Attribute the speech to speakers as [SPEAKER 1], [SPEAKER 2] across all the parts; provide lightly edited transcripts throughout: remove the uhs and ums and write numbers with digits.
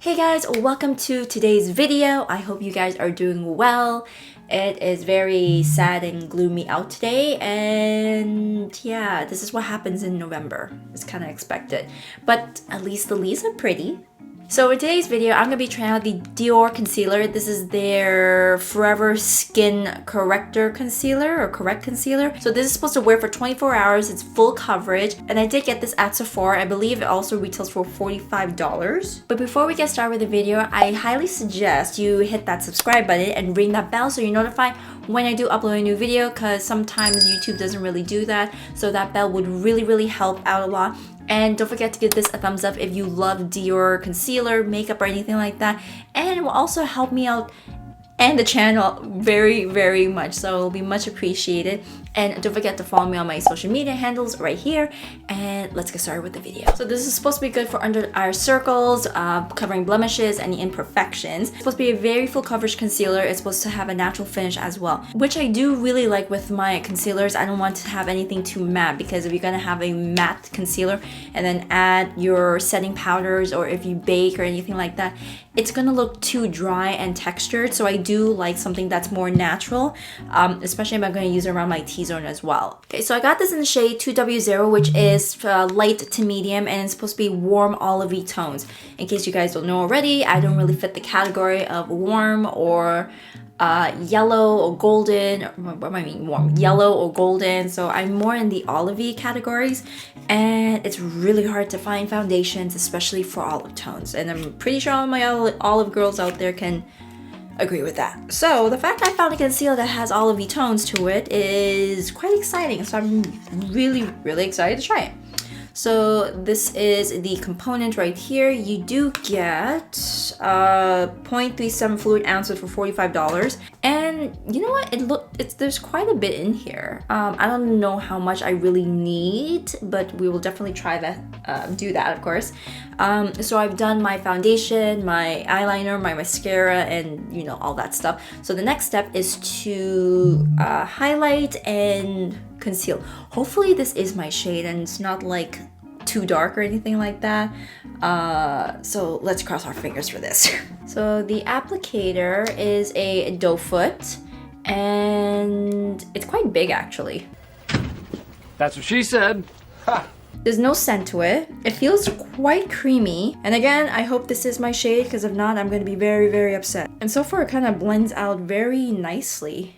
[SPEAKER 1] Hey guys, welcome to today's video. I hope you guys are doing well. It is very sad and gloomy out today, and yeah, this is what happens in November. It's kind of expected, but at least the leaves are pretty. So in today's video, I'm going to be trying out the Dior concealer. This is their Forever Skin Corrector Concealer or Correct Concealer. So this is supposed to wear for 24 hours. It's full coverage. And I did get this at Sephora. I believe it also retails for $45. But before we get started with the video, I highly suggest you hit that subscribe button and ring that bell so you're notified when I do upload a new video, because sometimes YouTube doesn't really do that. So that bell would really help out a lot. And don't forget to give this a thumbs up if you love Dior concealer, makeup, or anything like that. And it will also help me out and the channel very much, so it'll be much appreciated. And don't forget to follow me on my social media handles right here. And let's get started with the video. So this is supposed to be good for under eye circles, covering blemishes, any imperfections. It's supposed to be a very full coverage concealer. It's supposed to have a natural finish as well, which I do really like with my concealers. I don't want to have anything too matte, because if you're gonna have a matte concealer and then add your setting powders, or if you bake or anything like that, it's gonna look too dry and textured. So I do like something that's more natural, especially if I'm gonna use it around my T-zone as well. Okay, so I got this in the shade 2W0, which is light to medium, and it's supposed to be warm olivey tones. In case you guys don't know already, I don't really fit the category of warm or yellow or golden. What do I mean warm? Yellow or golden. So I'm more in the olivey categories, and it's really hard to find foundations, especially for olive tones. And I'm pretty sure all my olive girls out there can agree with that. So the fact I found a concealer that has olivey tones to it is quite exciting. So I'm really excited to try it. So this is the component right here. You do get 0.37 fluid ounces for $45. And you know what? There's quite a bit in here. I don't know how much I really need, but we will definitely try that, do that of course. So I've done my foundation, my eyeliner, my mascara, and you know, all that stuff. So the next step is to highlight and conceal. Hopefully this is my shade and it's not like too dark or anything like that. So let's cross our fingers for this. So the applicator is a doe foot, and it's quite big actually.
[SPEAKER 2] That's what she said. Ha!
[SPEAKER 1] There's no scent to it. It feels quite creamy. And again, I hope this is my shade, because if not, I'm going to be very upset. And so far it kind of blends out very nicely.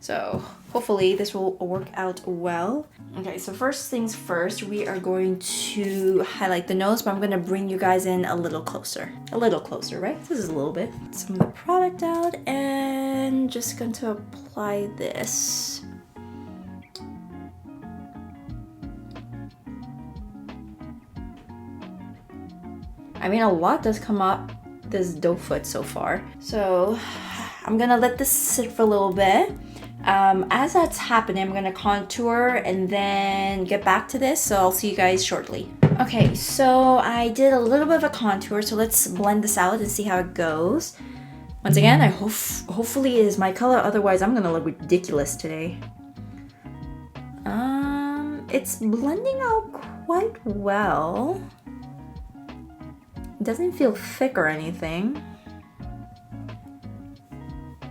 [SPEAKER 1] So hopefully this will work out well. Okay, so first things first, we are going to highlight the nose, but I'm going to bring you guys in a little closer. A little closer, right? This is a little bit. Some of the product out, and just going to apply this. I mean, a lot does come up this doe foot so far. So I'm gonna let this sit for a little bit. As that's happening, I'm gonna contour and then get back to this. So I'll see you guys shortly. Okay, so I did a little bit of a contour. So let's blend this out and see how it goes. Once again, hopefully it is my color. Otherwise, I'm gonna look ridiculous today. It's blending out quite well. It doesn't feel thick or anything.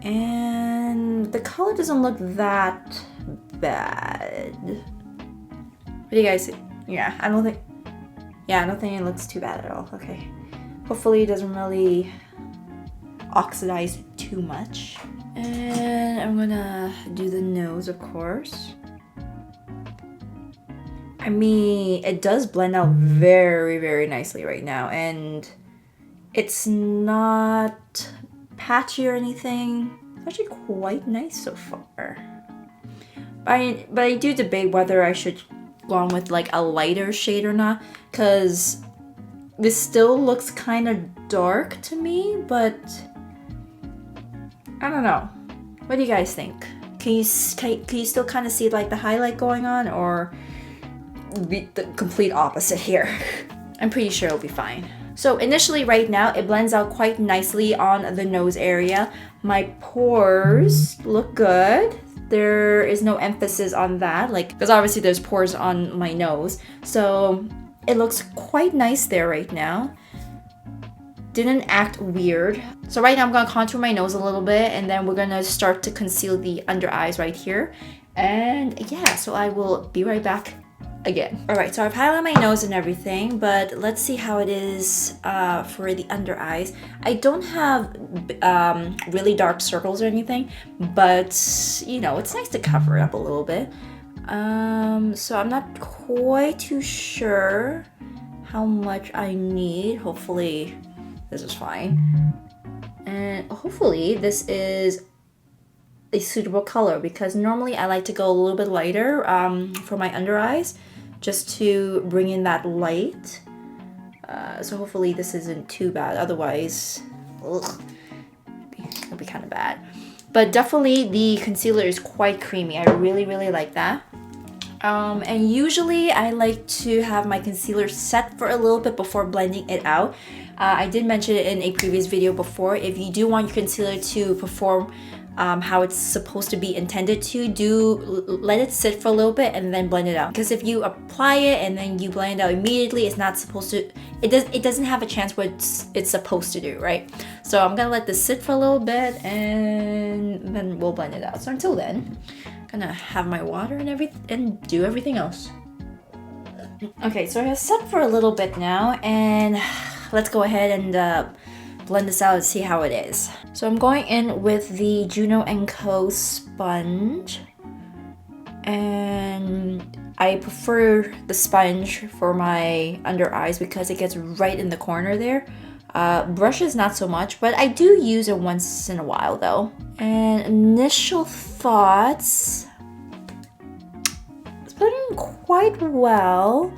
[SPEAKER 1] And the color doesn't look that bad. What do you guys think? Yeah, I don't think it looks too bad at all. Okay. Hopefully it doesn't really oxidize too much. And I'm gonna do the nose, of course. I mean, it does blend out very nicely right now, and it's not patchy or anything. It's actually quite nice so far. But I do debate whether I should go on with like a lighter shade or not, because this still looks kind of dark to me, but I don't know. What do you guys think? Can you still kind of see like the highlight going on, or the complete opposite here? I'm pretty sure it'll be fine. So initially right now, it blends out quite nicely on the nose area. My pores look good. There is no emphasis on that, like, because obviously there's pores on my nose. So it looks quite nice there right now. didn't act weird. So right now I'm gonna contour my nose a little bit, and then we're gonna start to conceal the under eyes right here. And yeah, so I will be right back again. All right, so I've highlighted my nose and everything, but let's see how it is for the under eyes. I don't have really dark circles or anything, but you know, it's nice to cover it up a little bit. So I'm not quite too sure how much I need. Hopefully this is fine. And hopefully this is a suitable color, because normally I like to go a little bit lighter for my under eyes, just to bring in that light. So hopefully this isn't too bad. Otherwise, it'll be kind of bad. But definitely the concealer is quite creamy. I really, really like that. And usually I like to have my concealer set for a little bit before blending it out. I did mention it in a previous video before. If you do want your concealer to perform how it's supposed to be intended to, do let it sit for a little bit and then blend it out. Because if you apply it and then you blend it out immediately, it's not supposed to, it doesn't have a chance what it's supposed to do, right? So I'm gonna let this sit for a little bit and then we'll blend it out. So until then, I'm gonna have my water and do everything else. Okay, so I have set for a little bit now, and let's go ahead and blend this out and see how it is. So I'm going in with the Nadia Ngo sponge, and I prefer the sponge for my under eyes because it gets right in the corner there. Brushes not so much, but I do use it once in a while though. And initial thoughts, it's blending quite well.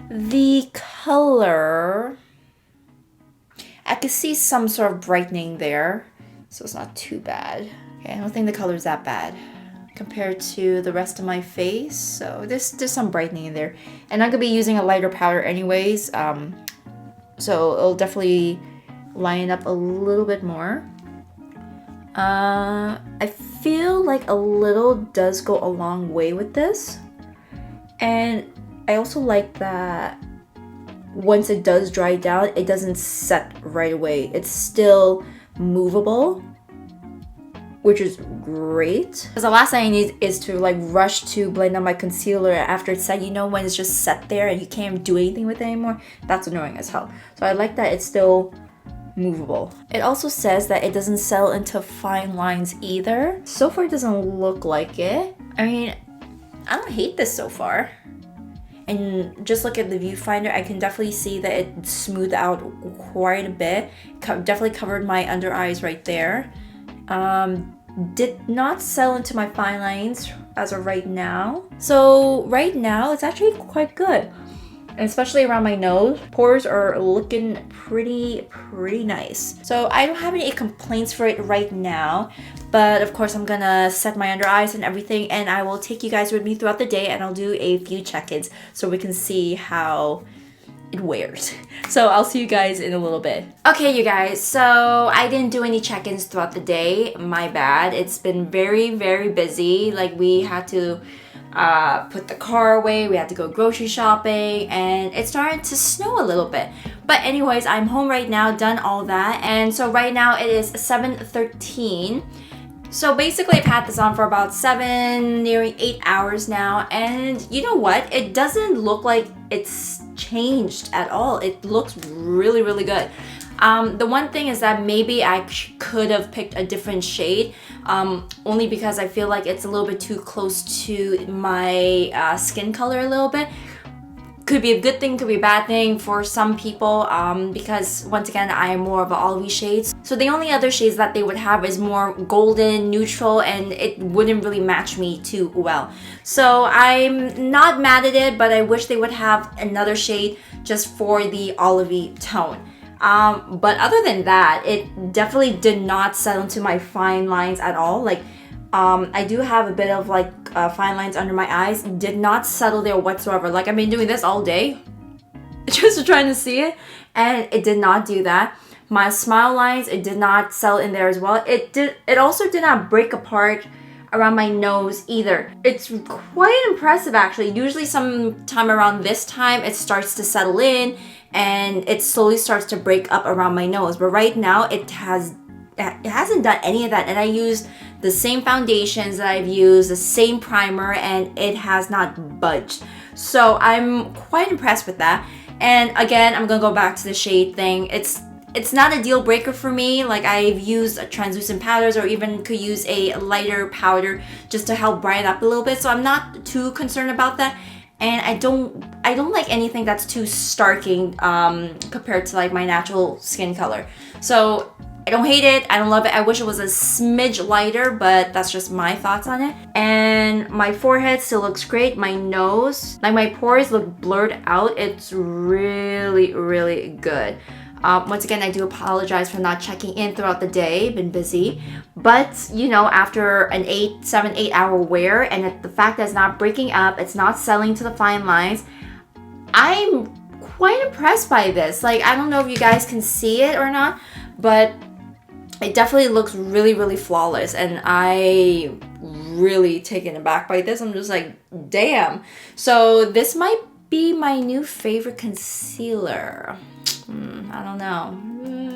[SPEAKER 1] The color, I could see some sort of brightening there, so it's not too bad. Okay, I don't think the color is that bad compared to the rest of my face. So there's some brightening in there, and I'm gonna be using a lighter powder anyways. So it'll definitely line up a little bit more. I feel like a little does go a long way with this, and I also like that once it does dry down, it doesn't set right away. It's still movable, which is great. Because the last thing I need is to like rush to blend out my concealer after it's set. You know, when it's just set there and you can't do anything with it anymore? That's annoying as hell. So I like that it's still movable. It also says that it doesn't settle into fine lines either. So far it doesn't look like it. I mean, I don't hate this so far. And just look at the viewfinder, I can definitely see that it smoothed out quite a bit. Definitely covered my under eyes right there. Did not settle into my fine lines as of right now. So right now, it's actually quite good. And especially around my nose, pores are looking pretty nice. So I don't have any complaints for it right now, but of course I'm gonna set my under eyes and everything, and I will take you guys with me throughout the day, and I'll do a few check-ins so we can see how it wears. So I'll see you guys in a little bit. Okay, you guys, so I didn't do any check-ins throughout the day. My bad. It's been very busy. Like, we had to put the car away, we had to go grocery shopping, and it started to snow a little bit. But anyways, I'm home right now, done all that, and so right now it is 7:13. So basically I've had this on for about 7, nearing 8 hours now, and you know what? It doesn't look like it's changed at all. It looks really good. The one thing is that maybe I could have picked a different shade, only because I feel like it's a little bit too close to my skin color a little bit. Could be a good thing, could be a bad thing for some people, because once again, I am more of an olivey shades. So the only other shades that they would have is more golden, neutral, and it wouldn't really match me too well. So I'm not mad at it, but I wish they would have another shade just for the olivey tone. But other than that, it definitely did not settle into my fine lines at all. Like, I do have a bit of like fine lines under my eyes. Did not settle there whatsoever. Like, I've been doing this all day just trying to see it, and it did not do that. My smile lines, it did not settle in there as well. It also did not break apart around my nose either. It's quite impressive actually. Usually sometime around this time it starts to settle in and it slowly starts to break up around my nose. But right now it hasn't done any of that, and I use the same foundations that I've used, the same primer, and it has not budged. So I'm quite impressed with that. And again, I'm gonna go back to the shade thing. It's not a deal breaker for me. Like, I've used translucent powders, or even could use a lighter powder just to help brighten up a little bit. So I'm not too concerned about that. And I don't like anything that's too starking compared to like my natural skin color. So I don't hate it, I don't love it. I wish it was a smidge lighter, but that's just my thoughts on it. And my forehead still looks great. My nose, like my pores look blurred out. It's really, really good. Once again, I do apologize for not checking in throughout the day, been busy. But, you know, after an 7, 8 hour wear, and the fact that it's not breaking up, it's not settling to the fine lines, I'm quite impressed by this. Like, I don't know if you guys can see it or not, but it definitely looks really, really flawless, and I really taken aback by this. I'm just like, damn. So this might be my new favorite concealer. I don't know.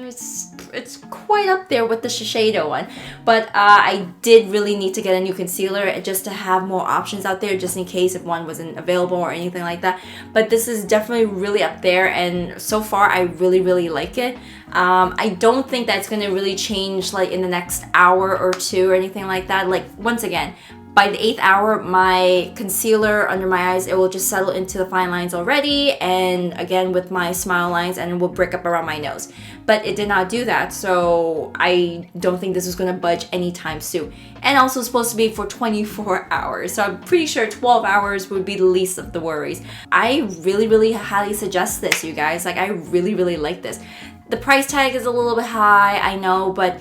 [SPEAKER 1] It's quite up there with the Shiseido one, but I did really need to get a new concealer just to have more options out there, just in case if one wasn't available or anything like that. But this is definitely really up there, and so far I really, really like it. I don't think that's gonna really change like in the next hour or two or anything like that. Like, once again, by the 8th hour, my concealer under my eyes, it will just settle into the fine lines already, and again with my smile lines, and it will break up around my nose. But it did not do that, so I don't think this is gonna budge anytime soon. And also supposed to be for 24 hours, so I'm pretty sure 12 hours would be the least of the worries. I really, really highly suggest this, you guys. Like, I really, really like this. The price tag is a little bit high, I know, but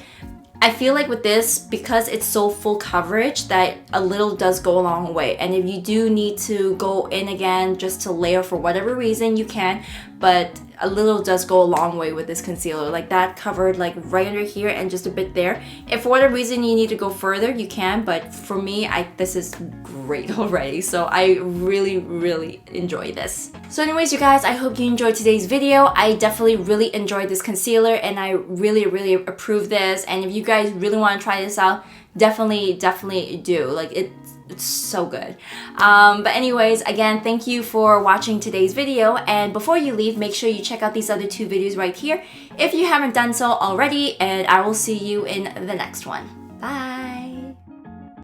[SPEAKER 1] I feel like with this, because it's so full coverage, that a little does go a long way. And if you do need to go in again just to layer for whatever reason, you can, but a little does go a long way with this concealer. Like, that covered like right under here and just a bit there. If for whatever reason you need to go further, you can, but for me, this is great already. So I really, really enjoy this. So anyways, you guys, I hope you enjoyed today's video. I definitely really enjoyed this concealer, and I really, really approve this. And if you guys really want to try this out, definitely do. Like, it's so good. But anyways, again, thank you for watching today's video, and before you leave, make sure you check out these other 2 videos right here if you haven't done so already, and I will see you in the next one. Bye!